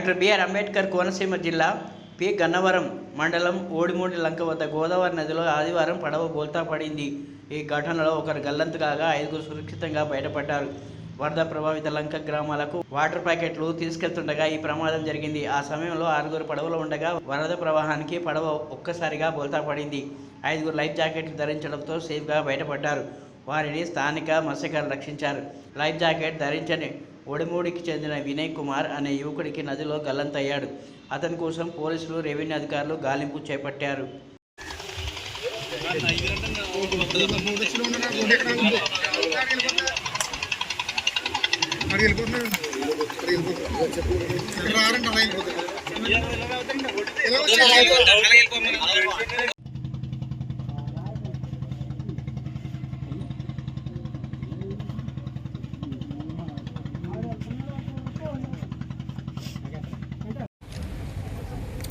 Doctor BR Ambedkar Konaseema జిల్లా P Gannavaram మండలం ఓడిమూడి లంక వద్ద గోదావరి నదిలో ఆదివారం పడవ బోల్తా పడింది. ఈ ఘటనలో ఒకరు గల్లంతు కాగా 5గురు సురక్షితంగా బయటపడ్డారు. వరద ప్రభావిత లంక గ్రామాలకు వాటర్ ప్యాకెట్లు తీసుకెళ్తుండగా ఈ ప్రమాదం జరిగింది. ఆ సమయంలో 6గురు పడవలో ఉండగా వరద ప్రవాహానికి పడవ ఒక్కసారిగా బోల్తా పడింది. 5గురు లైఫ్ జాకెట్లు ధరించడంతో సేఫ్గా బయటపడ్డారు. వారిని స్థానిక మత్స్యకారులు రక్షించారు. లైఫ్ జాకెట్ ధరించని ఒడిమూడికి చెందిన వినయ్ కుమార్ అనే యువకుడికి నదిలో గల్లంతయ్యాడు. అతని కోసం పోలీసులు, రెవెన్యూ అధికారులు గాలింపు చేపట్టారు.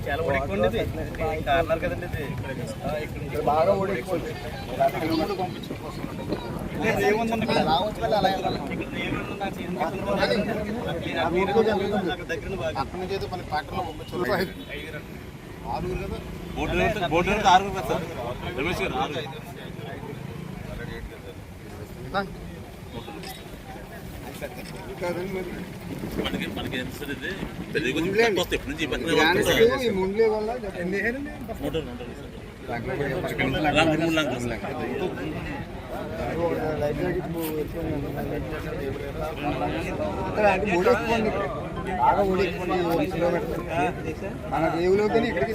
చాలా ఓడిపోయింది కార్నర్ కదండి. ఇది బాగా ఓడిపోయింది. మనకి మనకి ఏ ఊళ్ళో ఇక్కడికి